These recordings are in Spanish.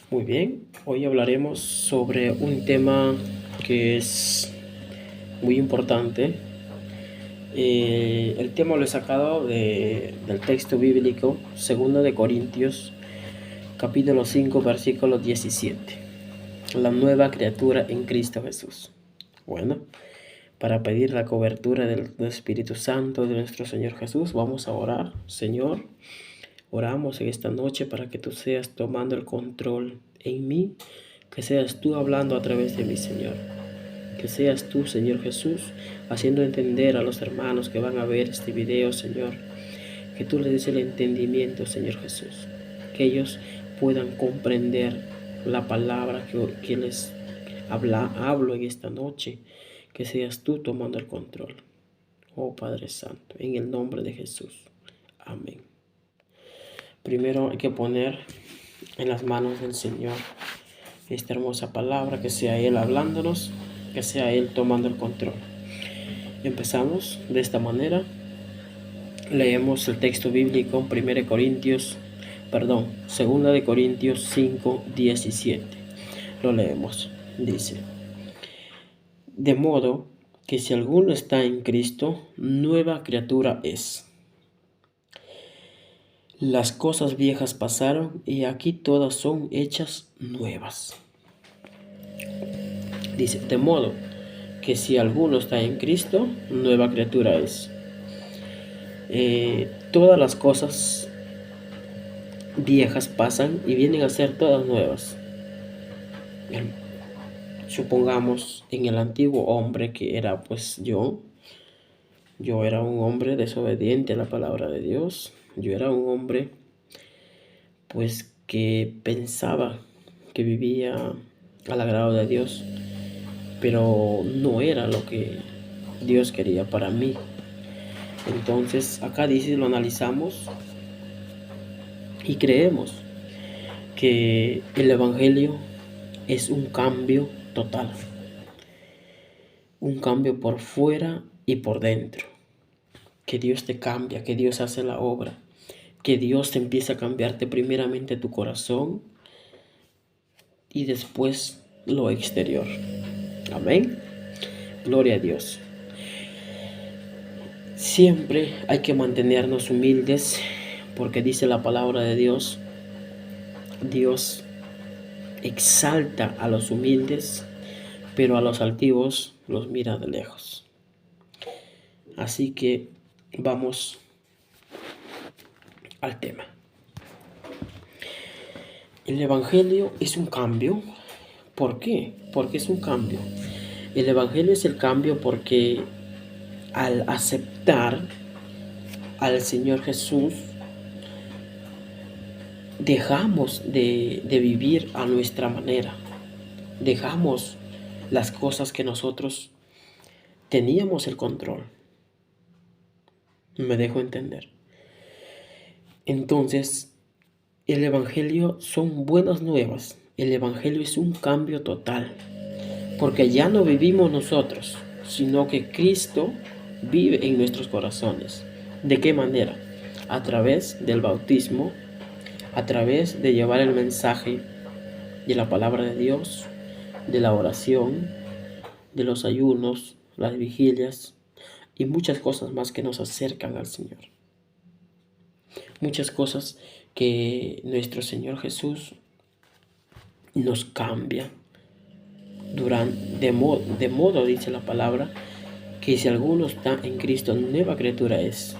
Muy bien, hoy hablaremos sobre un tema que es muy importante. El tema lo he sacado del texto bíblico, 2 de Corintios, capítulo 5, versículo 17. La nueva criatura en Cristo Jesús. Bueno, para pedir la cobertura del Espíritu Santo de nuestro Señor Jesús, vamos a orar. Señor, oramos en esta noche para que tú seas tomando el control en mí, que seas tú hablando a través de mí, Señor. Que seas tú, Señor Jesús, haciendo entender a los hermanos que van a ver este video, Señor. Que tú les des el entendimiento, Señor Jesús. Que ellos puedan comprender la palabra que les hablo en esta noche. Que seas tú tomando el control. Oh Padre Santo, en el nombre de Jesús. Amén. Primero hay que poner en las manos del Señor esta hermosa palabra, que sea Él hablándonos, que sea Él tomando el control. Empezamos de esta manera. Leemos el texto bíblico, 2 de Corintios 5, 17. Lo leemos. Dice: de modo que si alguno está en Cristo, nueva criatura es. Las cosas viejas pasaron y aquí todas son hechas nuevas. Dice, de modo que si alguno está en Cristo, nueva criatura es. Todas las cosas viejas pasan y vienen a ser todas nuevas. Supongamos en el antiguo hombre que era pues yo era un hombre desobediente a la palabra de Dios. Yo era un hombre pues que pensaba que vivía al agrado de Dios, pero no era lo que Dios quería para mí. Entonces acá dice, lo analizamos y creemos que el Evangelio es un cambio total, un cambio por fuera y por dentro, que Dios te cambia, que Dios hace la obra, que Dios te empieza a cambiarte primeramente tu corazón y después lo exterior. Amén. Gloria a Dios. Siempre hay que mantenernos humildes, porque dice la palabra de Dios, Dios exalta a los humildes, pero a los altivos los mira de lejos. Así que vamos al tema. El Evangelio es un cambio. ¿Por qué? Porque es un cambio. El Evangelio es el cambio porque al aceptar al Señor Jesús, dejamos de vivir a nuestra manera. Dejamos las cosas que nosotros teníamos el control. Me dejo entender. Entonces, el Evangelio son buenas nuevas. El Evangelio es un cambio total. Porque ya no vivimos nosotros, sino que Cristo vive en nuestros corazones. ¿De qué manera? A través del bautismo, a través de llevar el mensaje de la palabra de Dios, de la oración, de los ayunos, las vigilias y muchas cosas más que nos acercan al Señor. Muchas cosas que nuestro Señor Jesús nos cambia de modo, dice la palabra, que si alguno está en Cristo, nueva criatura es.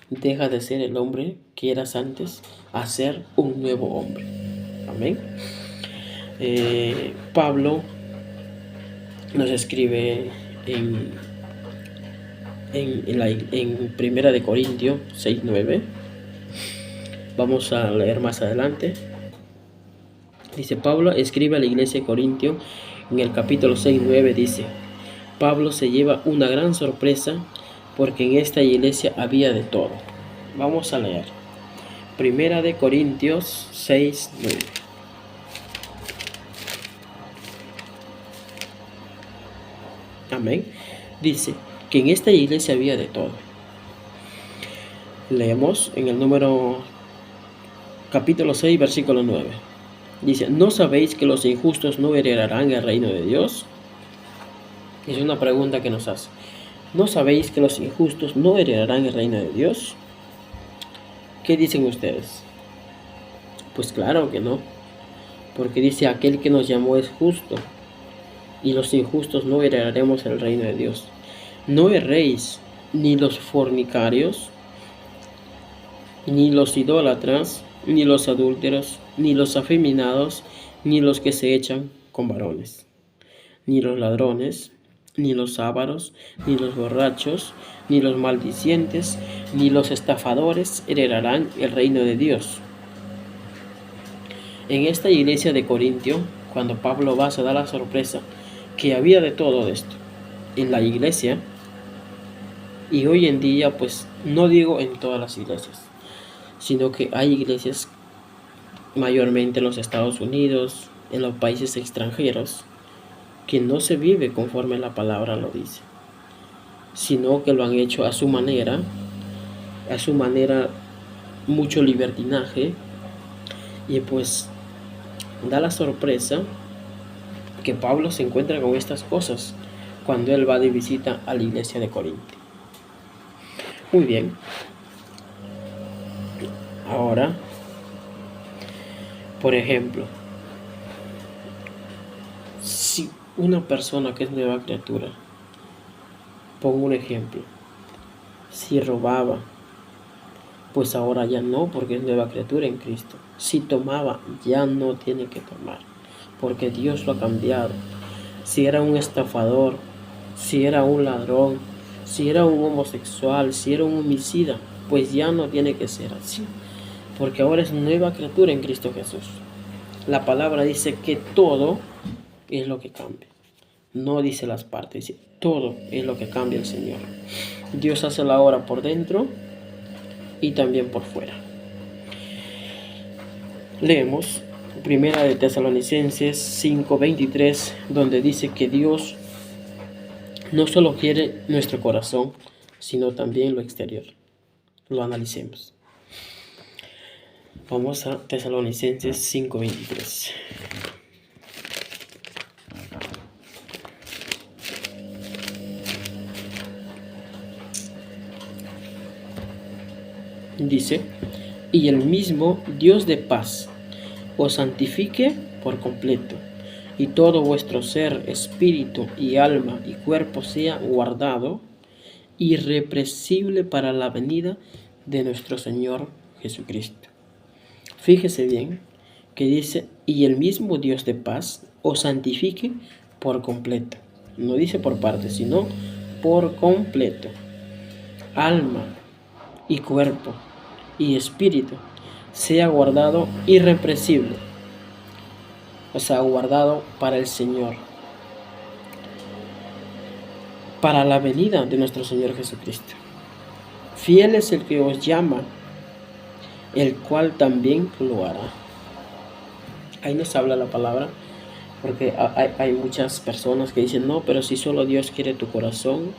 Deja de ser el hombre que eras antes a ser un nuevo hombre. Amén. Pablo nos escribe en 1 de Corintios 6:9. Vamos a leer más adelante. Dice, Pablo escribe a la iglesia de Corintio en el capítulo 6:9, dice, Pablo se lleva una gran sorpresa porque en esta iglesia había de todo. Vamos a leer 1 de Corintios 6:9. Amén. Dice que en esta iglesia había de todo. Leemos en el capítulo 6, versículo 9. Dice, ¿no sabéis que los injustos no heredarán el reino de Dios? Es una pregunta que nos hace. ¿No sabéis que los injustos no heredarán el reino de Dios? ¿Qué dicen ustedes? Pues claro que no, porque dice, aquel que nos llamó es justo, y los injustos no heredaremos el reino de Dios. No erréis, ni los fornicarios, ni los idólatras, ni los adúlteros, ni los afeminados, ni los que se echan con varones, ni los ladrones, ni los ávaros, ni los borrachos, ni los maldicientes, ni los estafadores heredarán el reino de Dios. En esta iglesia de Corintio, cuando Pablo va, se da la sorpresa que había de todo esto en la iglesia, y hoy en día, pues no digo en todas las iglesias, sino que hay iglesias mayormente en los Estados Unidos, en los países extranjeros, que no se vive conforme la palabra lo dice, sino que lo han hecho a su manera, mucho libertinaje, y pues da la sorpresa que Pablo se encuentra con estas cosas cuando él va de visita a la iglesia de Corinto. Muy bien. Ahora, por ejemplo, si una persona que es nueva criatura, pongo un ejemplo, si robaba, pues ahora ya no, porque es nueva criatura en Cristo. Si tomaba, ya no tiene que tomar, porque Dios lo ha cambiado. Si era un estafador, si era un ladrón, si era un homosexual, si era un homicida, pues ya no tiene que ser así, porque ahora es nueva criatura en Cristo Jesús. La palabra dice que todo es lo que cambia. No dice las partes, dice todo es lo que cambia el Señor. Dios hace la obra por dentro y también por fuera. Leemos Primera de Tesalonicenses 5:23, donde dice que Dios no solo quiere nuestro corazón, sino también lo exterior. Lo analicemos. Vamos a Tesalonicenses 5:23. Dice, y el mismo Dios de paz os santifique por completo, y todo vuestro ser, espíritu y alma y cuerpo sea guardado irrepresible para la venida de nuestro Señor Jesucristo. Fíjese bien que dice, y el mismo Dios de paz os santifique por completo. No dice por parte, sino por completo. Alma y cuerpo y espíritu sea guardado irrepresible, o sea, guardado para el Señor, para la venida de nuestro Señor Jesucristo. Fiel es el que os llama, el cual también lo hará. Ahí nos habla la palabra, porque hay muchas personas que dicen, no, pero si solo Dios quiere tu corazón.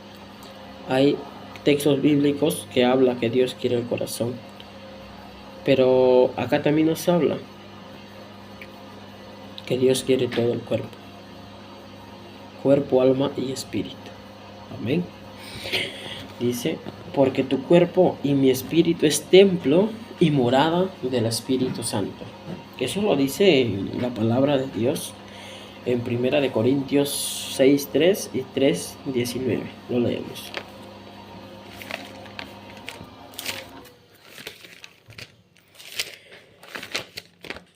Hay textos bíblicos que habla que Dios quiere el corazón, pero acá también nos habla que Dios quiere todo el cuerpo, alma y espíritu. Amén. Dice, porque tu cuerpo y mi espíritu es templo y morada del Espíritu Santo. Eso lo dice la palabra de Dios en 1 Corintios 6:3 y 3:19. Lo leemos.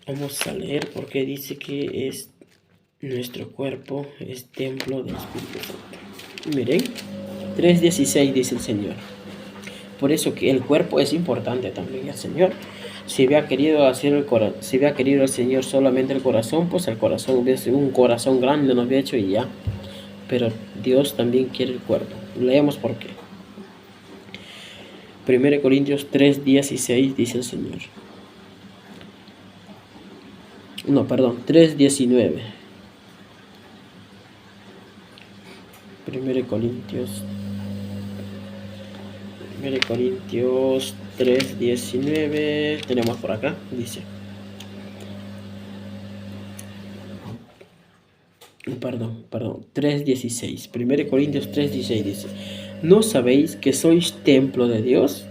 Vamos a leer porque dice que es nuestro cuerpo es templo del Espíritu Santo. Miren, 3:16 dice el Señor. Por eso que el cuerpo es importante también el Señor. Si había querido el Señor solamente el corazón, pues el corazón hubiera sido un corazón grande, nos había hecho y ya. Pero Dios también quiere el cuerpo. Leemos por qué. 1 Corintios 3:16 dice el Señor. No, perdón, 3:19. 1 Corintios 3:19. Tenemos por acá, dice. perdón, 3:16. 1 Corintios 3:16 dice, ¿no sabéis que sois templo de Dios?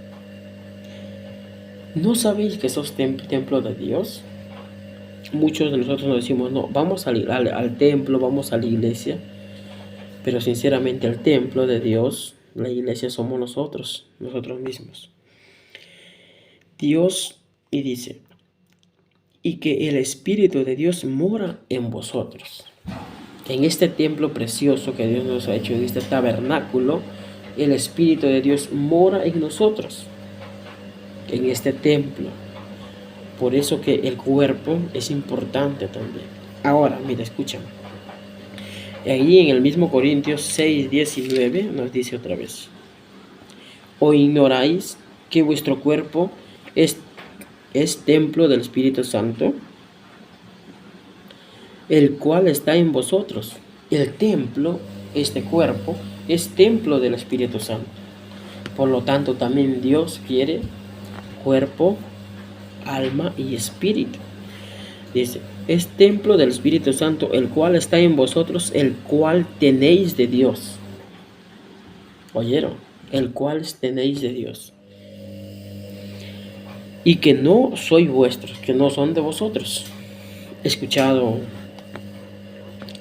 ¿No sabéis que sos templo de Dios? Muchos de nosotros nos decimos, no, vamos al templo, vamos a la iglesia, pero sinceramente el templo de Dios, la iglesia somos nosotros mismos. Dios, y dice, y que el Espíritu de Dios mora en vosotros. En este templo precioso que Dios nos ha hecho, en este tabernáculo, el Espíritu de Dios mora en nosotros, en este templo. Por eso que el cuerpo es importante también. Ahora, mira, escúchame. Ahí en el mismo Corintios 6:19 nos dice otra vez, ¿o ignoráis que vuestro cuerpo es templo del Espíritu Santo, el cual está en vosotros? El templo, este cuerpo, es templo del Espíritu Santo. Por lo tanto, también Dios quiere cuerpo, alma y espíritu. Dice, es templo del Espíritu Santo, el cual está en vosotros, el cual tenéis de Dios. ¿Oyeron? El cual tenéis de Dios. Y que no sois vuestros, que no son de vosotros. He escuchado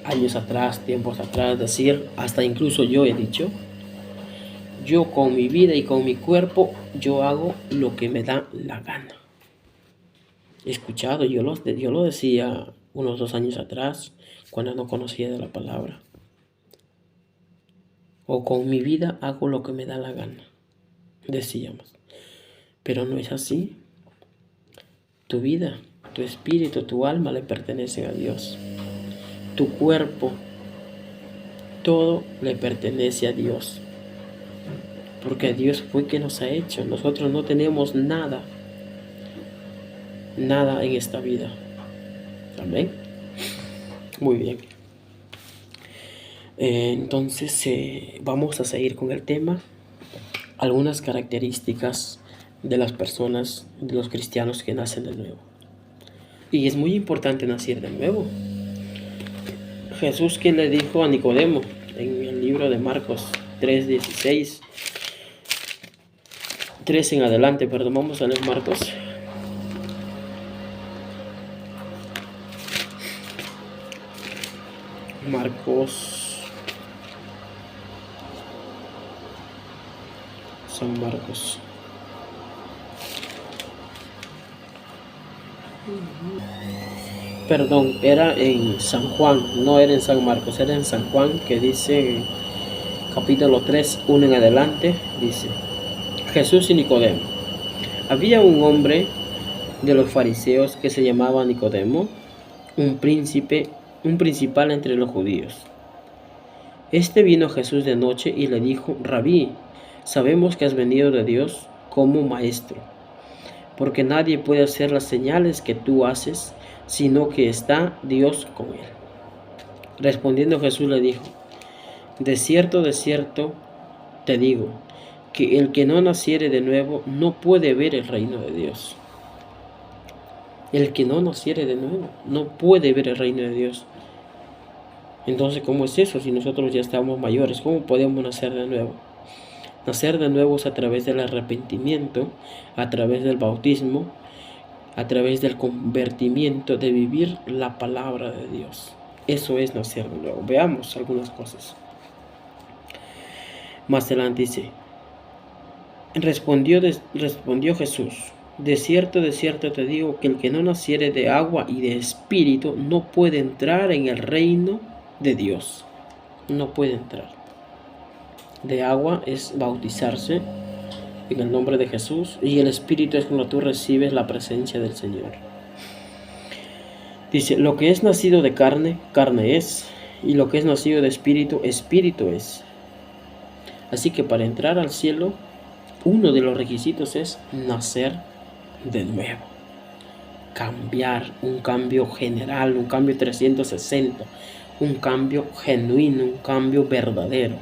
años atrás, tiempos atrás, decir, hasta incluso yo he dicho, yo con mi vida y con mi cuerpo, yo hago lo que me da la gana. He escuchado, yo lo decía unos 2 años atrás, cuando no conocía de la palabra. O con mi vida hago lo que me da la gana, decíamos. Pero no es así. Tu vida, tu espíritu, tu alma le pertenecen a Dios. Tu cuerpo, todo le pertenece a Dios. Porque Dios fue quien nos ha hecho. Nosotros no tenemos nada en esta vida. Amén. Muy bien. Entonces vamos a seguir con el tema. Algunas características de las personas, de los cristianos que nacen de nuevo. Y es muy importante nacer de nuevo. Jesús, que le dijo a Nicodemo en el libro de Marcos 3:16, 3 en adelante, perdón, vamos a leer Marcos. San Marcos. Perdón, era en San Juan, no era en San Marcos, era en San Juan, que dice capítulo 3, 1 en adelante, dice, Jesús y Nicodemo. Había un hombre de los fariseos que se llamaba Nicodemo, un principal entre los judíos. Este vino a Jesús de noche y le dijo, Rabí, sabemos que has venido de Dios como maestro, porque nadie puede hacer las señales que tú haces, sino que está Dios con él. Respondiendo Jesús le dijo, de cierto te digo, que el que no naciere de nuevo no puede ver el reino de Dios. El que no naciere de nuevo no puede ver el reino de Dios. Entonces, ¿cómo es eso? Si nosotros ya estamos mayores, ¿cómo podemos nacer de nuevo? Nacer de nuevo es a través del arrepentimiento, a través del bautismo, a través del convertimiento, de vivir la palabra de Dios. Eso es nacer de nuevo. Veamos algunas cosas. Más adelante dice, respondió Jesús, de cierto te digo que el que no naciere de agua y de espíritu no puede entrar en el reino de Dios. No puede entrar. De agua es bautizarse en el nombre de Jesús, y el espíritu es cuando tú recibes la presencia del Señor. Dice, lo que es nacido de carne, carne es, y lo que es nacido de espíritu, espíritu es. Así que para entrar al cielo, uno de los requisitos es nacer de nuevo. Cambiar, un cambio general, un cambio 360, un cambio genuino, un cambio verdadero.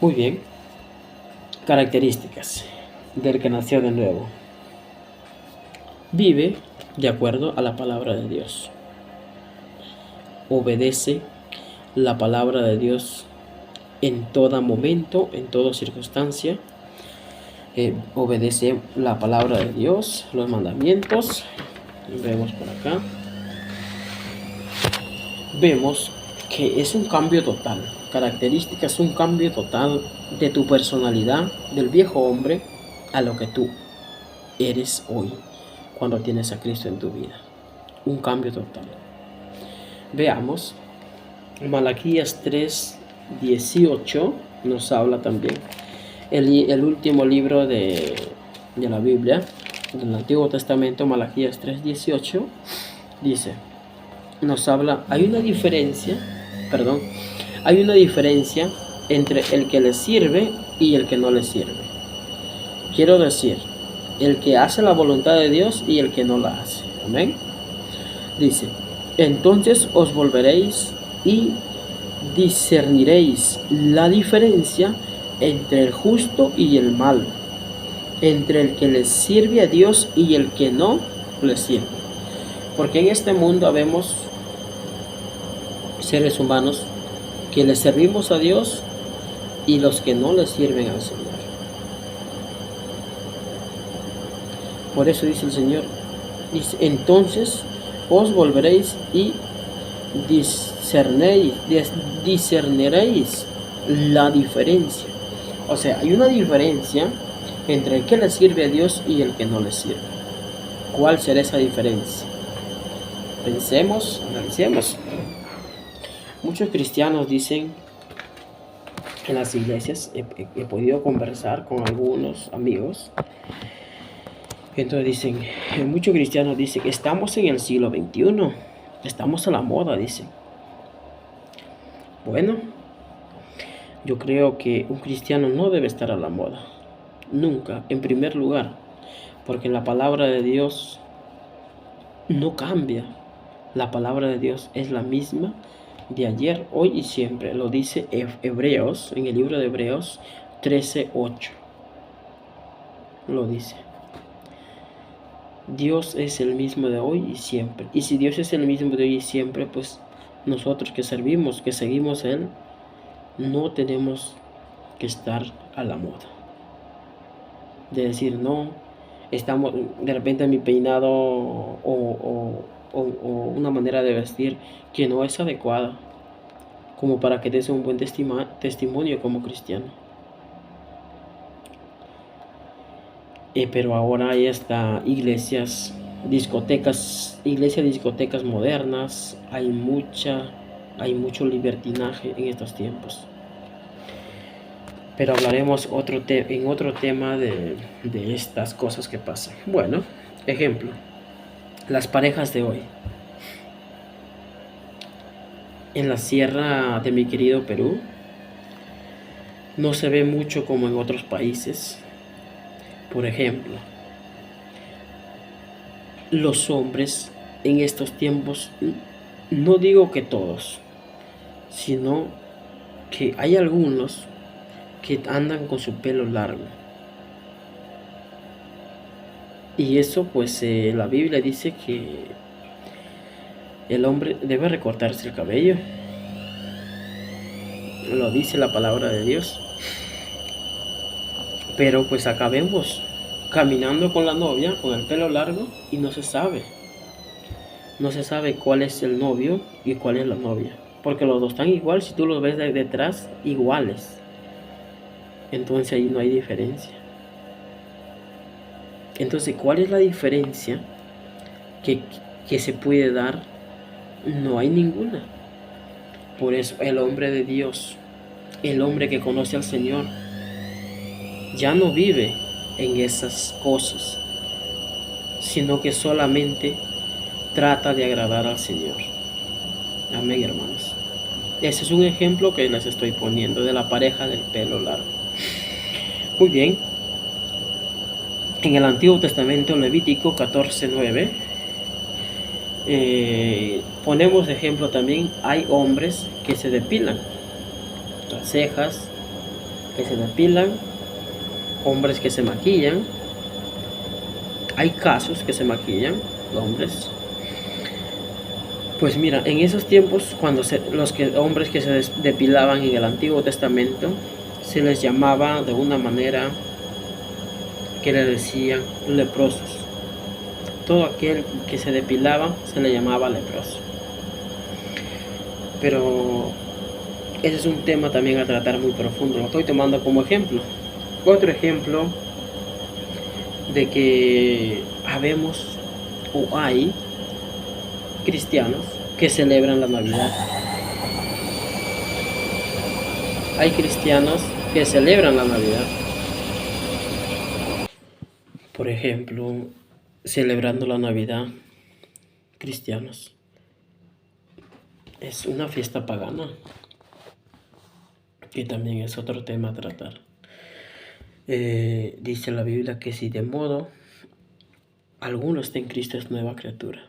Muy bien. Características del que nació de nuevo. Vive de acuerdo a la palabra de Dios. obedece la palabra de Dios en todo momento, en toda circunstancia. Obedece la palabra de Dios, los mandamientos. Vemos por acá. Vemos que es un cambio total. Características, un cambio total de tu personalidad, del viejo hombre, a lo que tú eres hoy, cuando tienes a Cristo en tu vida. Un cambio total. Veamos, Malaquías 3:18 nos habla también. El último libro de la Biblia, del Antiguo Testamento, Malaquías 3:18, dice, nos habla, hay una diferencia entre el que le sirve y el que no le sirve. Quiero decir, el que hace la voluntad de Dios y el que no la hace. Amén. Dice, entonces os volveréis y discerniréis la diferencia entre el justo y el malo, entre el que le sirve a Dios y el que no le sirve. Porque en este mundo habemos seres humanos que le servimos a Dios y los que no le sirven al Señor. Por eso dice el Señor, dice, entonces os volveréis y discerniréis la diferencia. O sea, hay una diferencia entre el que le sirve a Dios y el que no le sirve. ¿Cuál será esa diferencia? Pensemos, analicemos. Muchos cristianos dicen en las iglesias, he podido conversar con algunos amigos, entonces dicen, muchos cristianos dicen que estamos en el siglo XXI, estamos a la moda, dicen. Bueno, yo creo que un cristiano no debe estar a la moda, nunca, en primer lugar, porque la palabra de Dios no cambia. La palabra de Dios es la misma de ayer, hoy y siempre. Lo dice Hebreos, en el libro de Hebreos 13:8. Lo dice. Dios es el mismo de hoy y siempre. Y si Dios es el mismo de hoy y siempre, pues nosotros que servimos, que seguimos a Él, no tenemos que estar a la moda. De decir, no, estamos de repente mi peinado o una manera de vestir que no es adecuada como para que des un buen testimonio como cristiano. Pero ahora hay hasta discotecas modernas, hay mucho libertinaje en estos tiempos. Pero hablaremos en otro tema de estas cosas que pasan. Bueno, ejemplo, las parejas de hoy. En la sierra de mi querido Perú, no se ve mucho como en otros países. Por ejemplo, los hombres en estos tiempos, no digo que todos, sino que hay algunos que andan con su pelo largo. Y eso pues la Biblia dice que el hombre debe recortarse el cabello. Lo dice la palabra de Dios. Pero pues acá vemos caminando con la novia con el pelo largo y no se sabe cuál es el novio y cuál es la novia, porque los dos están igual. Si tú los ves de detrás, iguales, entonces ahí no hay diferencia. Entonces, ¿cuál es la diferencia que se puede dar? No hay ninguna. Por eso el hombre de Dios, el hombre que conoce al Señor, ya no vive en esas cosas, sino que solamente trata de agradar al Señor. Amén, hermanos. Ese es un ejemplo que les estoy poniendo de la pareja del pelo largo. Muy bien. En el Antiguo Testamento, Levítico 14:9, ponemos de ejemplo también, hay hombres que se depilan las cejas, que se depilan, hombres que se maquillan. Hay casos que se maquillan, hombres. Pues mira, en esos tiempos, cuando hombres que se depilaban en el Antiguo Testamento, se les llamaba de una manera que le decían leprosos. Todo aquel que se depilaba se le llamaba leproso. Pero ese es un tema también a tratar muy profundo. Lo estoy tomando como ejemplo. Otro ejemplo de que habemos o hay cristianos que celebran la Navidad. Hay cristianos que celebran la Navidad. Por ejemplo, celebrando la Navidad, cristianos. Es una fiesta pagana, que también es otro tema a tratar. Dice la Biblia que si de modo alguno está en Cristo es nueva criatura,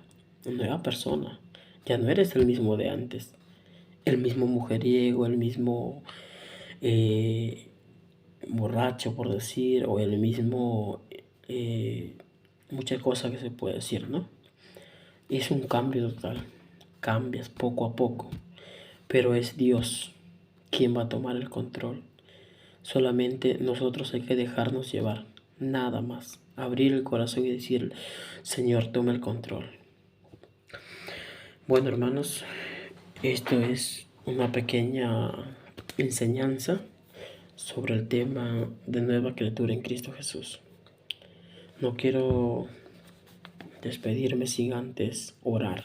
nueva persona. Ya no eres el mismo de antes, el mismo mujeriego, el mismo borracho, por decir, o el mismo muchas cosas que se puede decir, ¿no? Es un cambio total, cambias poco a poco, pero es Dios quien va a tomar el control. Solamente nosotros hay que dejarnos llevar, nada más. Abrir el corazón y decir, Señor, toma el control. Bueno, hermanos, esto es una pequeña enseñanza sobre el tema de nueva criatura en Cristo Jesús. No quiero despedirme sin antes orar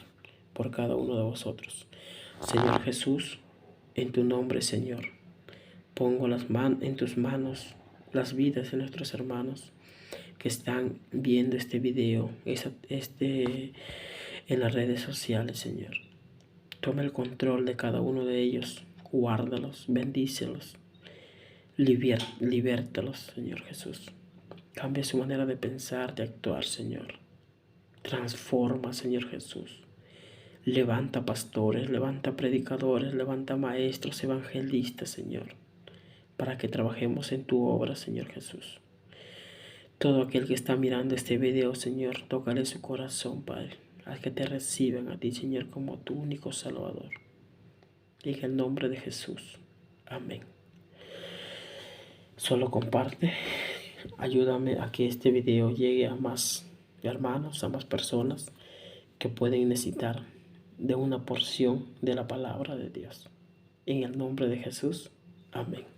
por cada uno de vosotros. Señor Jesús, en tu nombre, Señor, pongo en tus manos las vidas de nuestros hermanos que están viendo este video en las redes sociales, Señor. Toma el control de cada uno de ellos, guárdalos, bendícelos, libértalos, Señor Jesús. Cambia su manera de pensar, de actuar, Señor. Transforma, Señor Jesús. Levanta pastores, levanta predicadores, levanta maestros, evangelistas, Señor, para que trabajemos en tu obra, Señor Jesús. Todo aquel que está mirando este video, Señor, tócale su corazón, Padre, al que te reciban a ti, Señor, como tu único Salvador. En el nombre de Jesús. Amén. Solo comparte, ayúdame a que este video llegue a más hermanos, a más personas que pueden necesitar de una porción de la palabra de Dios. En el nombre de Jesús. Amén.